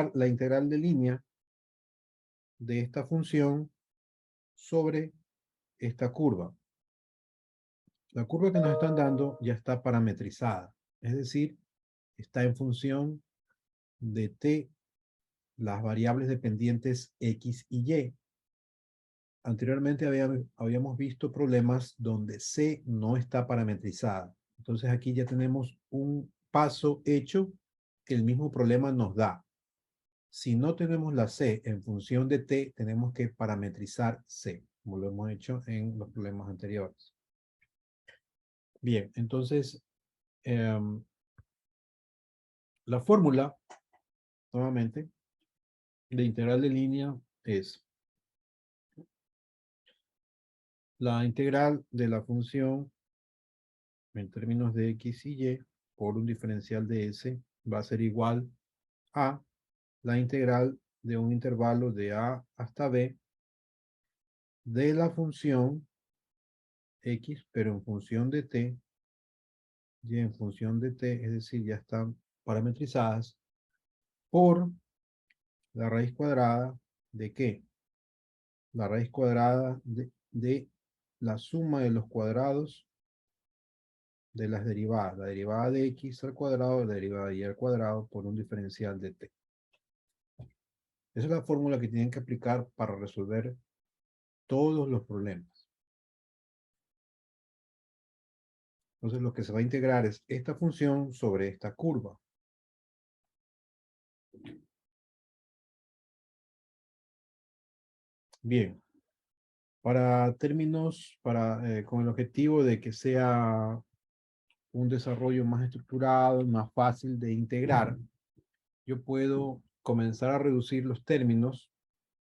derivar la integral de línea de esta función sobre esta curva. La curva que nos están dando ya está parametrizada, es decir, está en función de t, las variables dependientes x y y. Anteriormente habíamos visto problemas donde c no está parametrizada. Entonces aquí ya tenemos un paso hecho que el mismo problema nos da. Si no tenemos la c en función de t, tenemos que parametrizar c, como lo hemos hecho en los problemas anteriores. Bien, entonces la fórmula, nuevamente, de integral de línea es la integral de la función en términos de x y y por un diferencial de s va a ser igual a la integral de un intervalo de a hasta b de la función x, pero en función de t, y en función de t, es decir, ya están parametrizadas, por la raíz cuadrada de ¿qué? La raíz cuadrada de la suma de los cuadrados de las derivadas. La derivada de x al cuadrado, la derivada de y al cuadrado por un diferencial de t. Esa es la fórmula que tienen que aplicar para resolver todos los problemas. Entonces lo que se va a integrar es esta función sobre esta curva. Bien. Para términos, con el objetivo de que sea un desarrollo más estructurado, más fácil de integrar, yo puedo comenzar a reducir los términos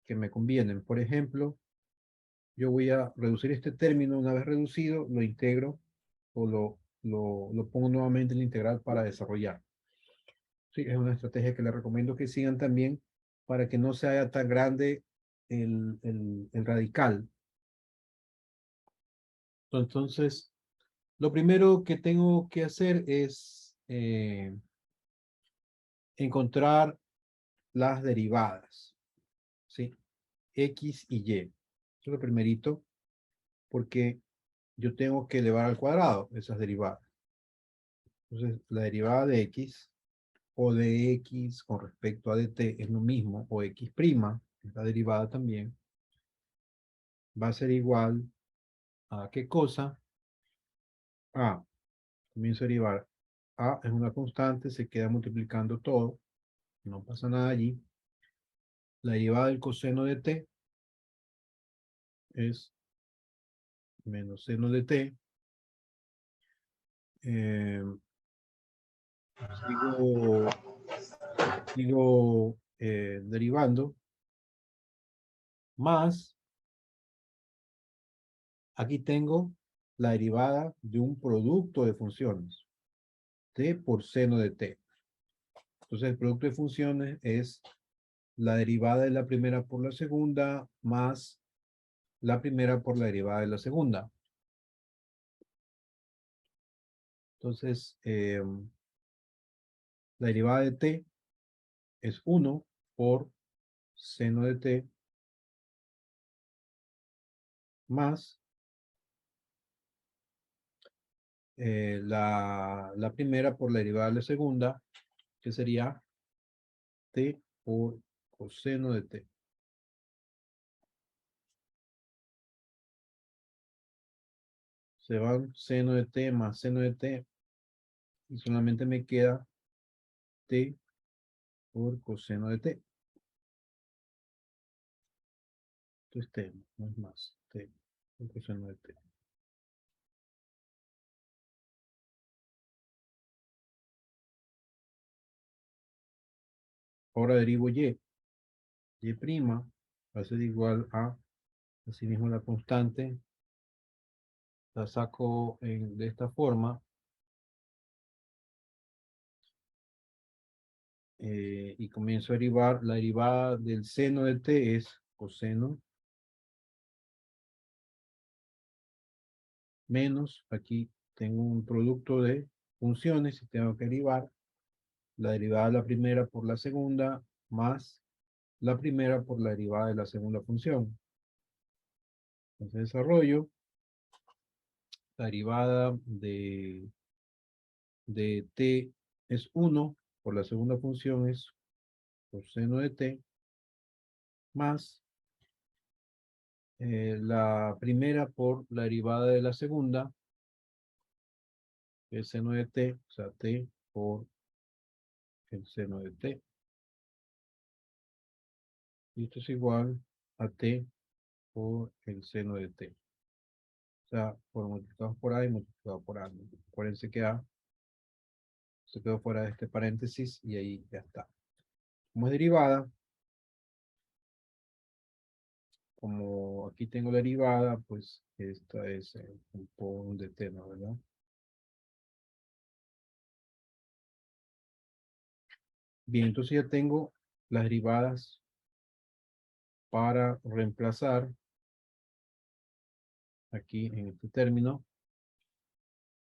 que me convienen. Por ejemplo, yo voy a reducir este término. Una vez reducido, lo integro o lo pongo nuevamente en la integral para desarrollar. Sí, es una estrategia que les recomiendo que sigan también para que no se haga tan grande el radical. Entonces, lo primero que tengo que hacer es encontrar las derivadas, ¿sí? X y Y. Eso es lo primerito, porque yo tengo que elevar al cuadrado esas derivadas. Entonces, la derivada de X o de X con respecto a dt es lo mismo, o X', es la derivada también, va a ser igual a ¿qué cosa? A. Comienzo a derivar. A es una constante, se queda multiplicando todo, no pasa nada allí. La derivada del coseno de t es menos seno de t. Sigo derivando, más, aquí tengo la derivada de un producto de funciones, t por seno de t. Entonces el producto de funciones es la derivada de la primera por la segunda, más la primera por la derivada de la segunda. Entonces, la derivada de t es 1 por seno de t más la primera por la derivada de la segunda, que sería t por coseno de t. Se van seno de t más seno de t y solamente me queda t por coseno de t. Entonces t, no es más, t por coseno de t. Ahora derivo y. Y' va a ser igual a, asimismo la constante, la saco de esta forma. Y comienzo a derivar. La derivada del seno de t es coseno menos, aquí tengo un producto de funciones y tengo que derivar la derivada de la primera por la segunda más la primera por la derivada de la segunda función. Entonces desarrollo, la derivada de t es 1, por la segunda función es coseno de t, más la primera por la derivada de la segunda, que es seno de t, o sea, t por el seno de t. Y esto es igual a t por el seno de t. O sea, por multiplicado por a y multiplicado por a. Acuérdense que a se quedó fuera de este paréntesis y ahí ya está. Como es derivada, como aquí tengo la derivada, pues esta es un poco de tema, ¿verdad? Bien, entonces ya tengo las derivadas para reemplazar aquí en este término.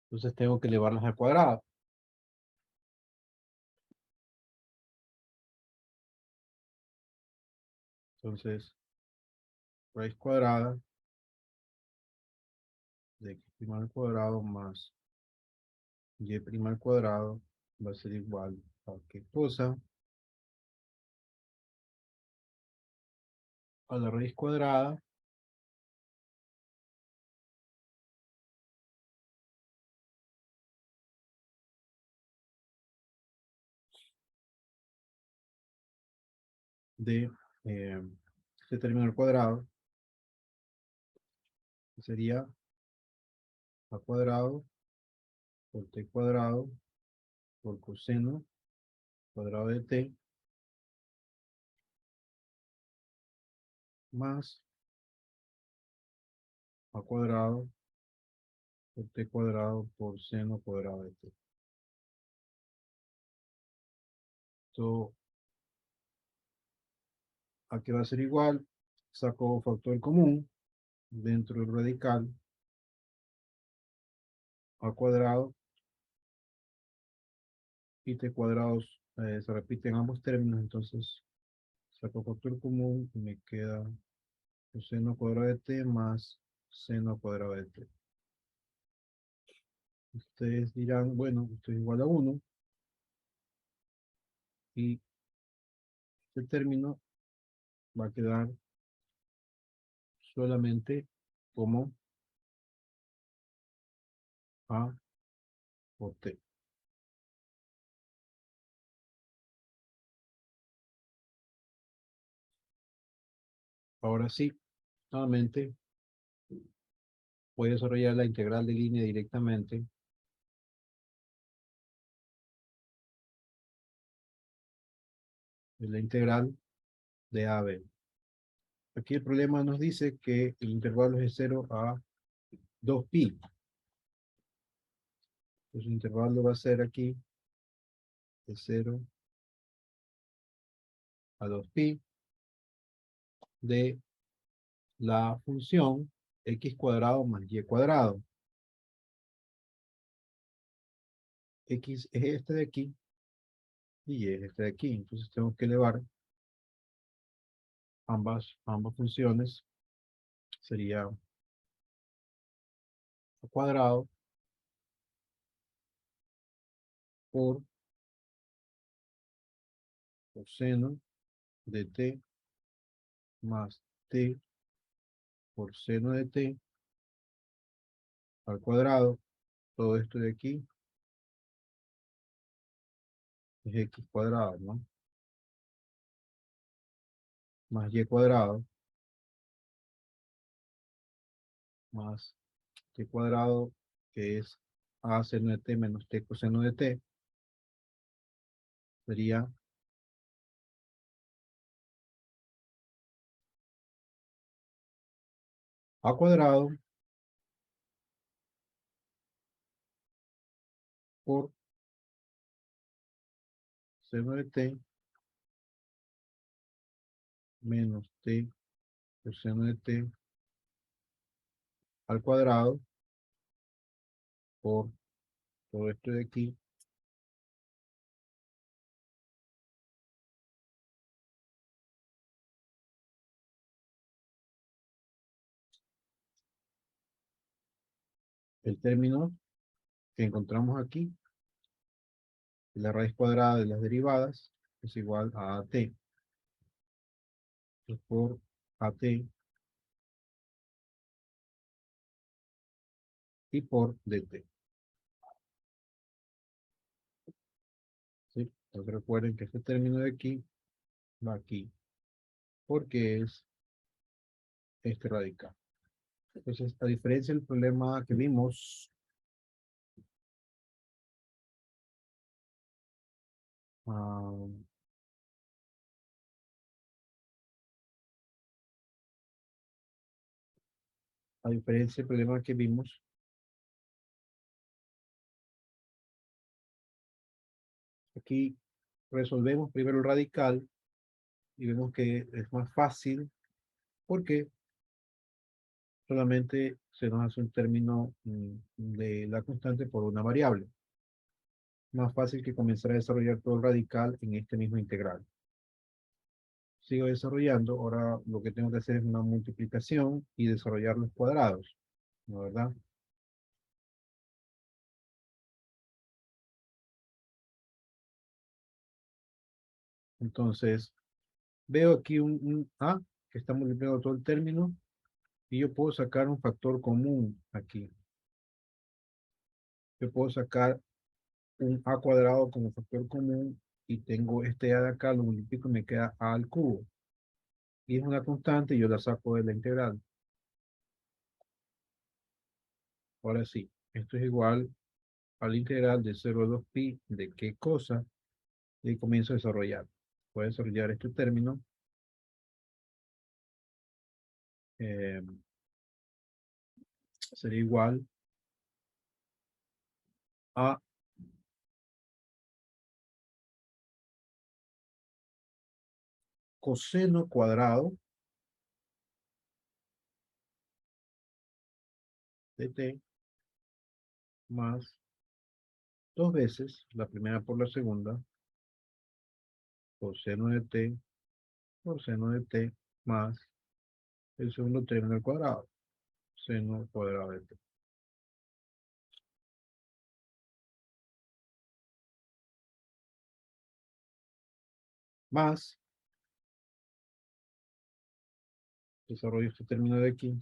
Entonces tengo que elevarlas al cuadrado. Entonces, raíz cuadrada de x' al cuadrado más y' al cuadrado va a ser igual a qué cosa, a la raíz cuadrada de este término al cuadrado, que sería a cuadrado por t cuadrado por coseno cuadrado de t más a cuadrado por t cuadrado por seno cuadrado de t. Esto aquí va a ser igual, saco factor común dentro del radical a cuadrado y t cuadrados se repiten ambos términos, entonces saco factor común y me queda coseno cuadrado de t más seno cuadrado de t. Ustedes dirán, bueno, esto es igual a 1 y este término va a quedar solamente como a por t. Ahora sí, nuevamente voy a desarrollar la integral de línea directamente. De la integral de a a b. Aquí el problema nos dice que el intervalo es de 0 a 2pi. Entonces el intervalo va a ser aquí de 0 a 2pi de la función x cuadrado más y cuadrado. X es este de aquí y y es este de aquí. Entonces tengo que elevar ambas funciones. Sería a cuadrado por coseno de t más t por seno de t al cuadrado. Todo esto de aquí es x cuadrado, ¿no? Más y cuadrado más t cuadrado, que es a seno de t menos t coseno de t, sería a cuadrado por seno de t menos t coseno de t al cuadrado por todo esto de aquí el término que encontramos aquí, la raíz cuadrada de las derivadas, es igual a AT por AT y por DT. ¿Sí? Entonces recuerden que este término de aquí va aquí, porque es este radical. Entonces, a diferencia del problema que vimos, ah, a diferencia del problema que vimos, aquí resolvemos primero el radical y vemos que es más fácil porque solamente se nos hace un término de la constante por una variable. Más fácil que comenzar a desarrollar todo el radical en este mismo integral. Sigo desarrollando, ahora lo que tengo que hacer es una multiplicación y desarrollar los cuadrados, ¿no verdad? Entonces, veo aquí un A que está multiplicando todo el término y yo puedo sacar un factor común aquí. Yo puedo sacar un A cuadrado como factor común y tengo este A de acá, lo multiplico y me queda A al cubo. Y es una constante y yo la saco de la integral. Ahora sí, esto es igual a la integral de 0 a 2 pi de qué cosa y comienzo a desarrollar. Voy a desarrollar este término. eh, Sería igual a coseno cuadrado de t más dos veces, la primera por la segunda, coseno de t por seno de t más el segundo término al cuadrado, seno cuadrado de t. Más, desarrollo este término de aquí,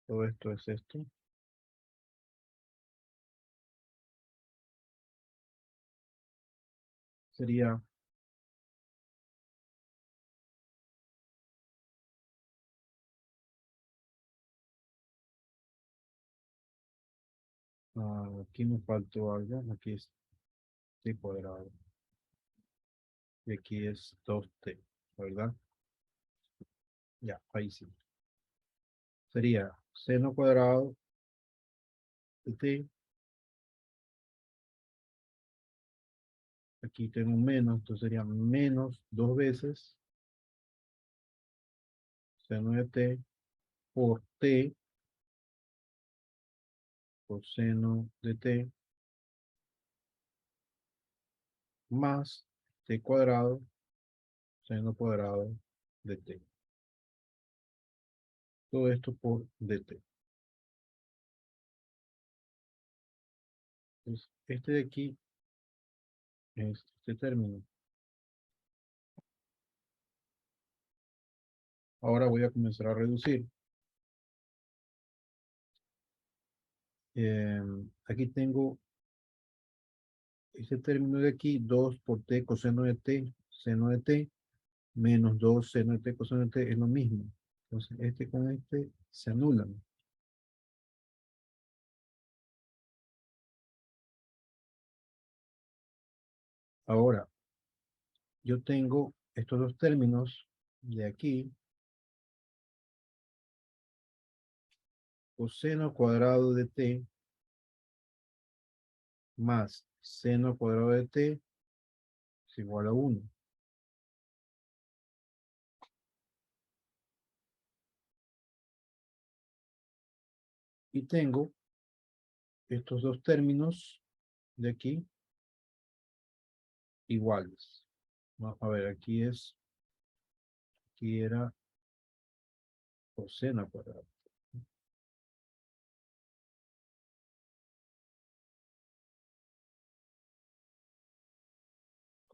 todo esto es esto, sería aquí me faltó algo, aquí es t cuadrado, y aquí es 2t, ¿verdad? Ya, ahí sí. Sería seno cuadrado de t, aquí tengo un menos, entonces sería menos dos veces seno de t por t coseno de t más t cuadrado seno cuadrado de t. Todo esto por dt. Entonces, este de aquí es este término. Ahora voy a comenzar a reducir. Aquí tengo este término de aquí, 2 por t coseno de t, seno de t, menos 2 seno de t coseno de t es lo mismo. Entonces, este con este se anulan. Ahora, yo tengo estos dos términos de aquí, coseno cuadrado de t más seno cuadrado de t es igual a 1. Y tengo estos dos términos de aquí iguales. Vamos a ver, aquí era coseno cuadrado.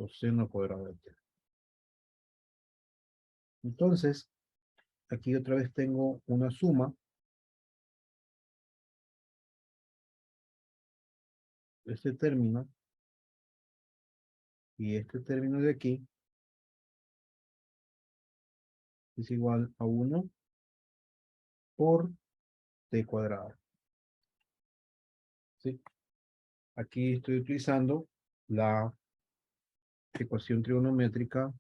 coseno cuadrado de t. Entonces, aquí otra vez tengo una suma. Este término y este término de aquí es igual a 1 por t cuadrado. ¿Sí? Aquí estoy utilizando la ecuación trigonométrica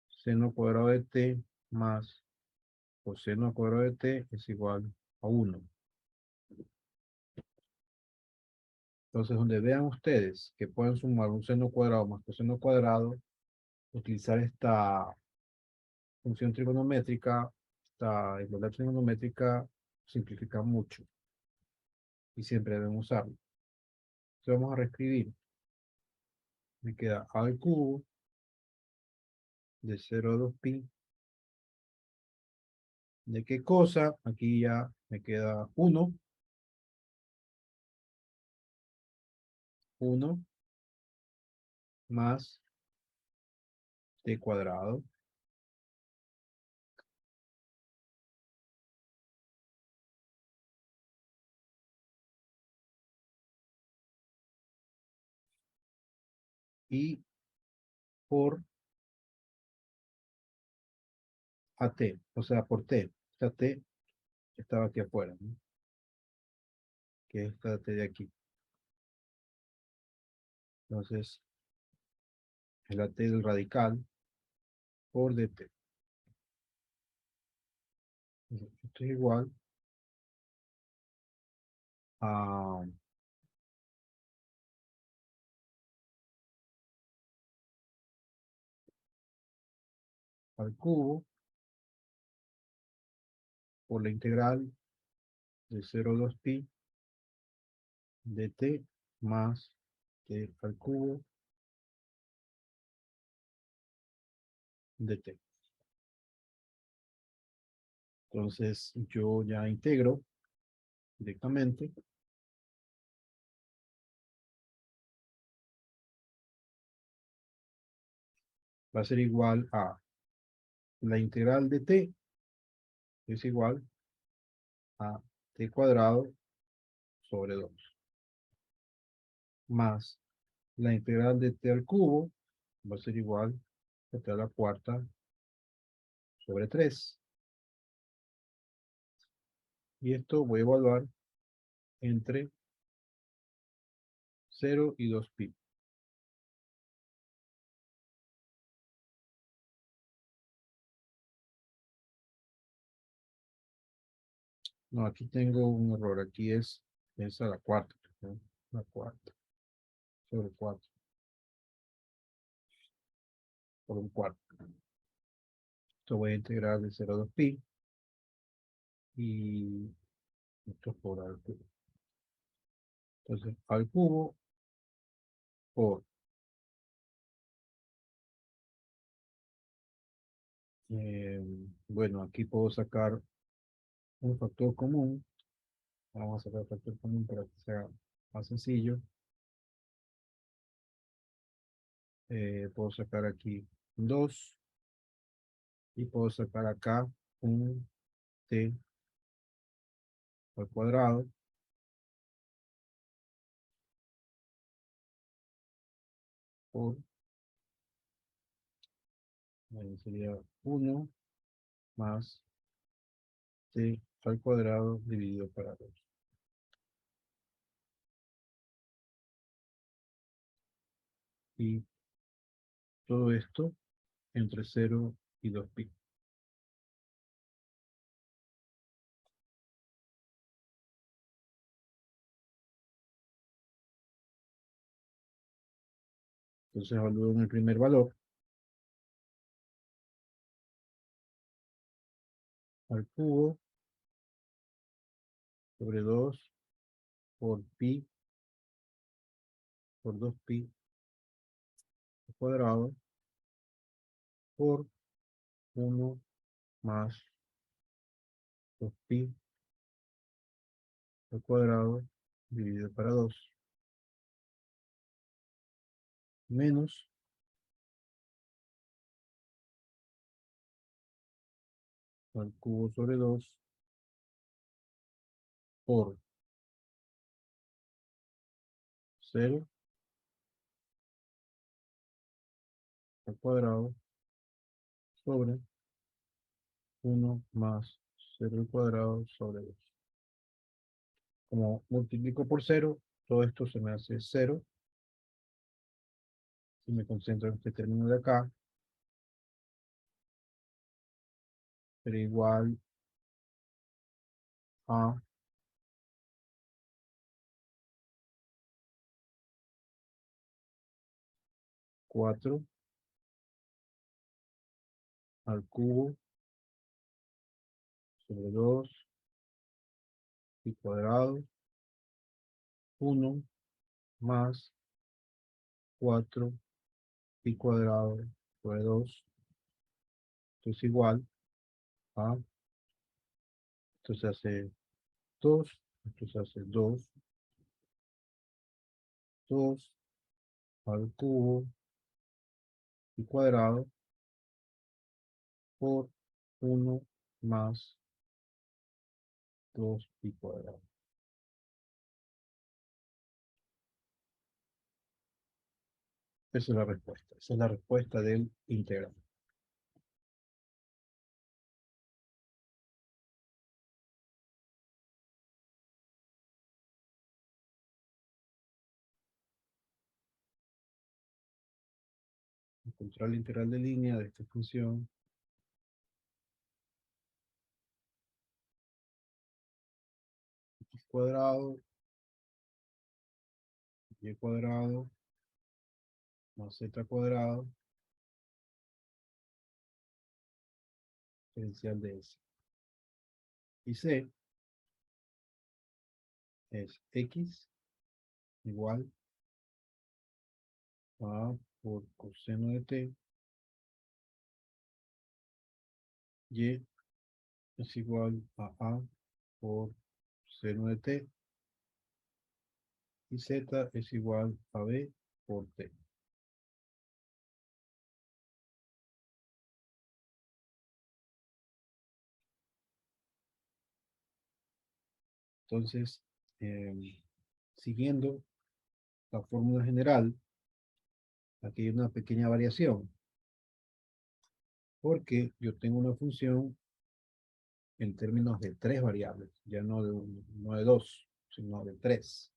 seno cuadrado de t más coseno cuadrado de t es igual a 1. Entonces, donde vean ustedes que pueden sumar un seno cuadrado más coseno cuadrado, utilizar esta función trigonométrica, esta igualdad trigonométrica, simplifica mucho y siempre deben usarlo. Entonces vamos a reescribir. Me queda a al cubo de 0 a 2pi. ¿De qué cosa? Aquí ya me queda 1. 1 más t cuadrado. Y por at, o sea, por t. Esta t estaba aquí afuera, ¿no? Que es esta t de aquí. Entonces, es la t del radical por dt. Esto es igual a al cubo por la integral de 0 a 2pi dt más t al cubo dt. Entonces yo ya integro directamente. Va a ser igual a la integral de t es igual a t cuadrado sobre 2 más la integral de t al cubo va a ser igual a t a la cuarta sobre 3. Y esto voy a evaluar entre 0 y 2pi. No, aquí tengo un error. Aquí es a la cuarta, ¿no? La cuarta sobre 4 por un cuarto. Esto voy a integrar de 0 a 2pi y esto es por al cubo. Entonces, al cubo por, bueno, aquí puedo sacar un factor común. Vamos a sacar el factor común para que sea más sencillo. Puedo sacar aquí 2 y puedo sacar acá un t al cuadrado por, sería 1 más t al cuadrado dividido para 2. Y todo esto entre 0 y 2pi. Entonces evalúo en el primer valor al cubo sobre 2 por pi por 2pi al cuadrado por 1 más 2pi al cuadrado dividido para 2 menos al cubo sobre 2 por 0 al cuadrado sobre 1 más 0 al cuadrado sobre 2. Como multiplico por 0, todo esto se me hace 0. Si me concentro en este término de acá, será igual a 4 al cubo sobre 2 y cuadrado, 1 más 4 y cuadrado sobre 2. Esto es igual a, esto se hace 2, esto se hace 2 al cubo y cuadrado por 1 más 2 y cuadrado. Esa es la respuesta. Esa es la respuesta del integral. Encontrar la integral de línea de esta función. X cuadrado, y cuadrado, más z cuadrado, diferencial de s. Y c es x igual a por coseno de t, y es igual a por seno de t, y z es igual a b por t. Entonces, siguiendo la fórmula general, aquí hay una pequeña variación, porque yo tengo una función en términos de 3 variables, ya no de 2, sino de 3.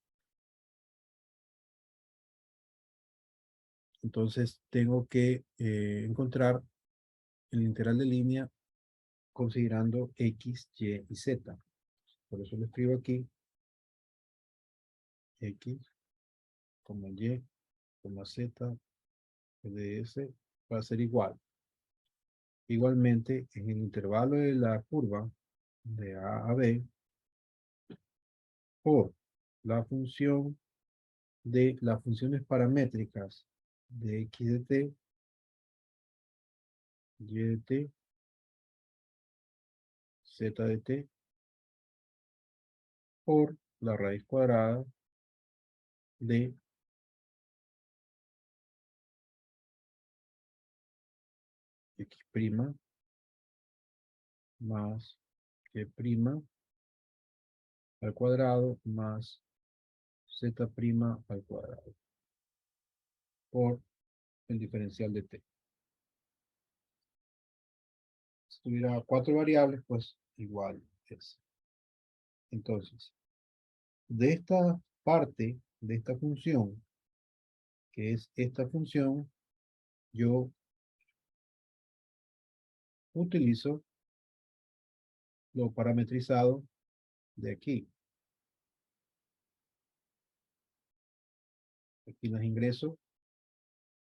Entonces tengo que encontrar el integral de línea considerando x, y y z. Por eso lo escribo aquí, x, y, z, de s va a ser igual. Igualmente, en el intervalo de la curva de a b, por la función de las funciones paramétricas de x de t, y de t, z de t, por la raíz cuadrada de x' más y' al cuadrado más z' al cuadrado por el diferencial de t. Si tuviera 4 variables, pues igual es. Entonces, de esta parte, de esta función, que es esta función, yo utilizo lo parametrizado de aquí. Aquí las ingreso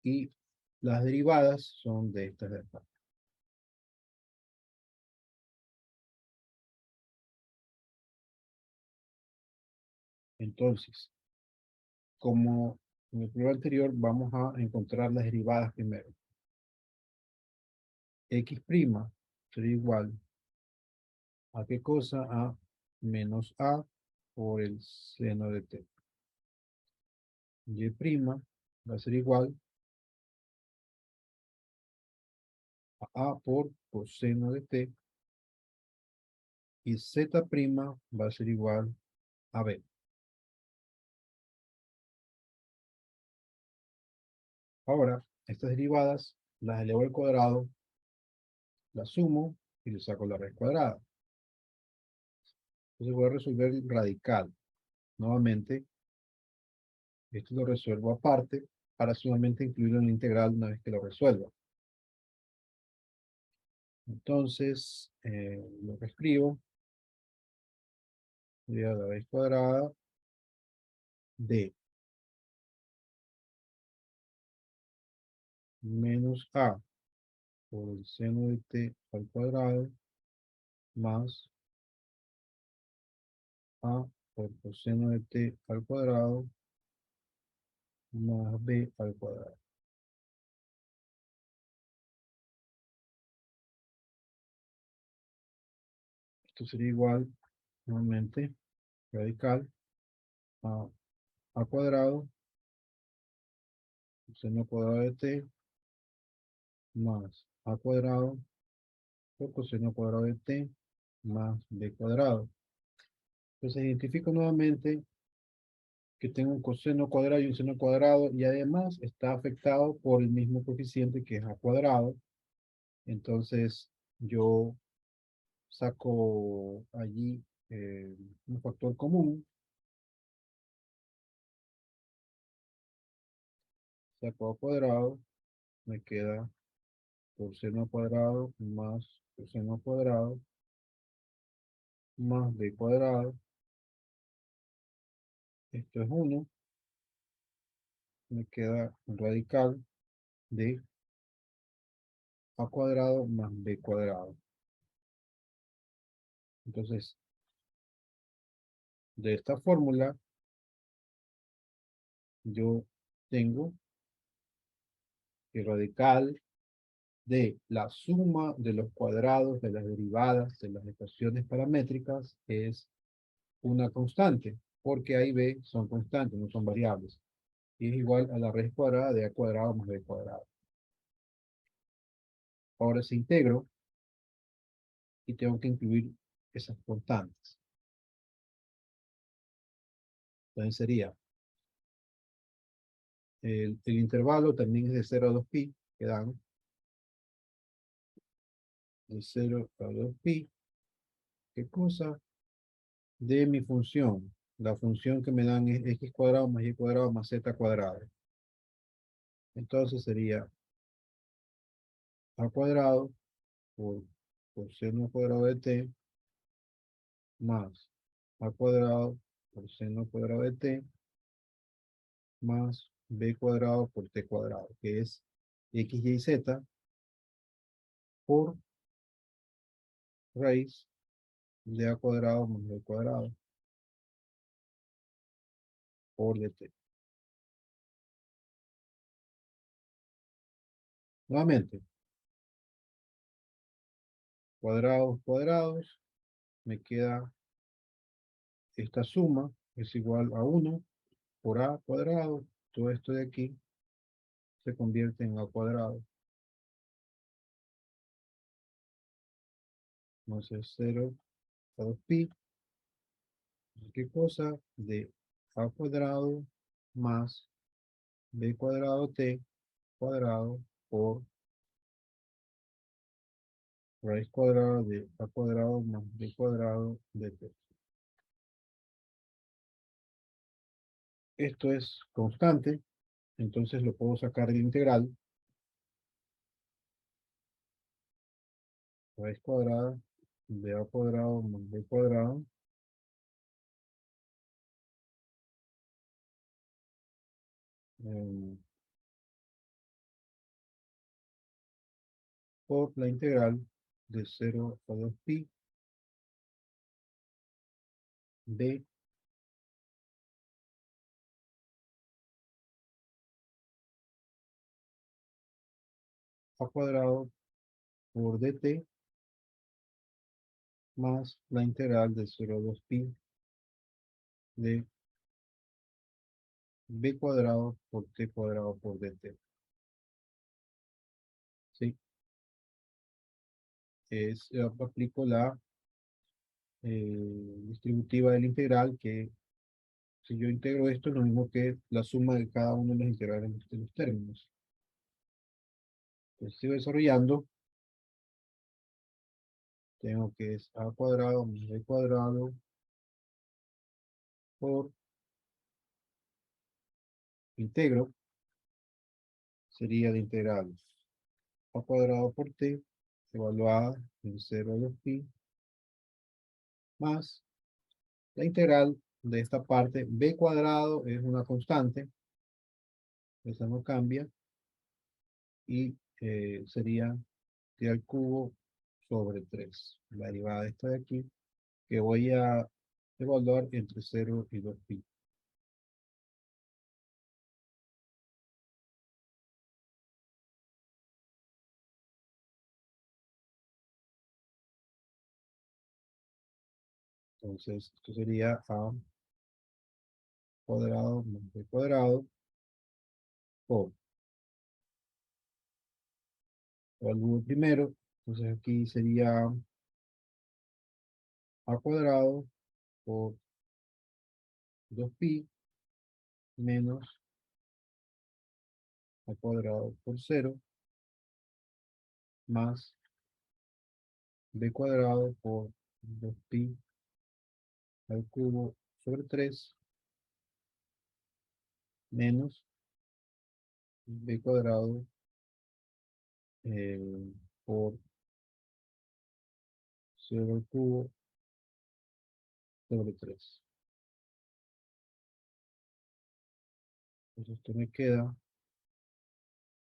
y las derivadas son de estas de acá. Entonces, como en el prueba anterior, vamos a encontrar las derivadas primero. X' sería igual a qué cosa, a menos a por el seno de t. Y' va a ser igual a por coseno de t y z' va a ser igual a b. Ahora, estas derivadas las elevo al cuadrado, las sumo y le saco la raíz cuadrada. Entonces voy a resolver el radical. Nuevamente, esto lo resuelvo aparte para solamente incluirlo en la integral una vez que lo resuelva. Entonces, lo que escribo sería la raíz cuadrada de menos a por el seno de t al cuadrado más a por coseno de t al cuadrado más b al cuadrado. Esto sería igual, nuevamente, radical a cuadrado, seno cuadrado de t más a cuadrado por coseno cuadrado de t más b cuadrado. Entonces identifico nuevamente que tengo un coseno cuadrado y un seno cuadrado y además está afectado por el mismo coeficiente que es a cuadrado. Entonces yo saco allí un factor común, saco a cuadrado, me queda coseno cuadrado más coseno cuadrado más b cuadrado. Esto es 1, me queda un radical de a cuadrado más b cuadrado. Entonces, de esta fórmula, yo tengo el radical de la suma de los cuadrados de las derivadas de las ecuaciones paramétricas es una constante, porque A y B son constantes, no son variables. Y es igual a la raíz cuadrada de A cuadrado más B cuadrado. Ahora se integro y tengo que incluir esas constantes. Entonces sería, el intervalo también es de 0 a 2pi, que dan de 0 a 2pi. ¿Qué cosa? De mi función. La función que me dan es x cuadrado más y cuadrado más z cuadrado. Entonces sería a cuadrado por seno cuadrado de t más a cuadrado por seno cuadrado de t más b cuadrado por t cuadrado, que es x, y z por raíz de a cuadrado más b cuadrado por dt. Nuevamente, cuadrados, cuadrados, me queda esta suma, es igual a 1 por a cuadrado, todo esto de aquí se convierte en a cuadrado. Entonces 0 a 2pi, ¿qué cosa? De a cuadrado más b cuadrado t cuadrado por raíz cuadrada de a cuadrado más b cuadrado de t. Esto es constante, entonces lo puedo sacar de la integral. Raíz cuadrada de a cuadrado más b cuadrado eh, por la integral de 0 a 2pi de a cuadrado por dt más la integral de 0 a 2pi de b cuadrado por t cuadrado por dt. ¿Sí? Aplico la distributiva del integral, que si yo integro esto es lo mismo que la suma de cada uno de los integrales de los términos. Entonces sigo desarrollando. Tengo que es a cuadrado más b cuadrado por integro. Sería de integral a cuadrado por t, evaluada en 0 a 2pi, más la integral de esta parte. B cuadrado es una constante, esa no cambia, y sería t al cubo sobre 3. La derivada de esta de aquí, que voy a evaluar entre 0 y 2pi. Entonces, esto sería a cuadrado más b cuadrado por, evalúo primero, entonces aquí sería a cuadrado por 2pi menos a cuadrado por 0 más b cuadrado por 2pi al cubo sobre 3 menos b cuadrado por 0 al cubo sobre 3. Entonces esto me queda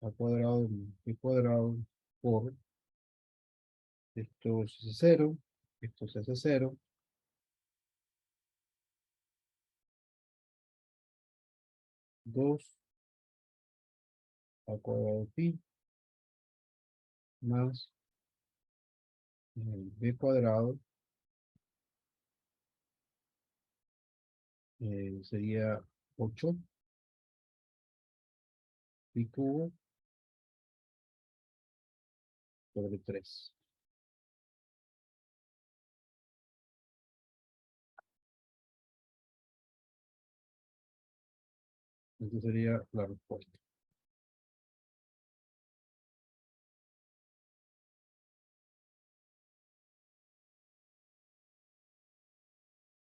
a cuadrado más b cuadrado por, esto se hace 0, esto se hace 0, 2 a cuadrado pi más b cuadrado sería 8 pi cubo sobre 3. Esta sería la respuesta.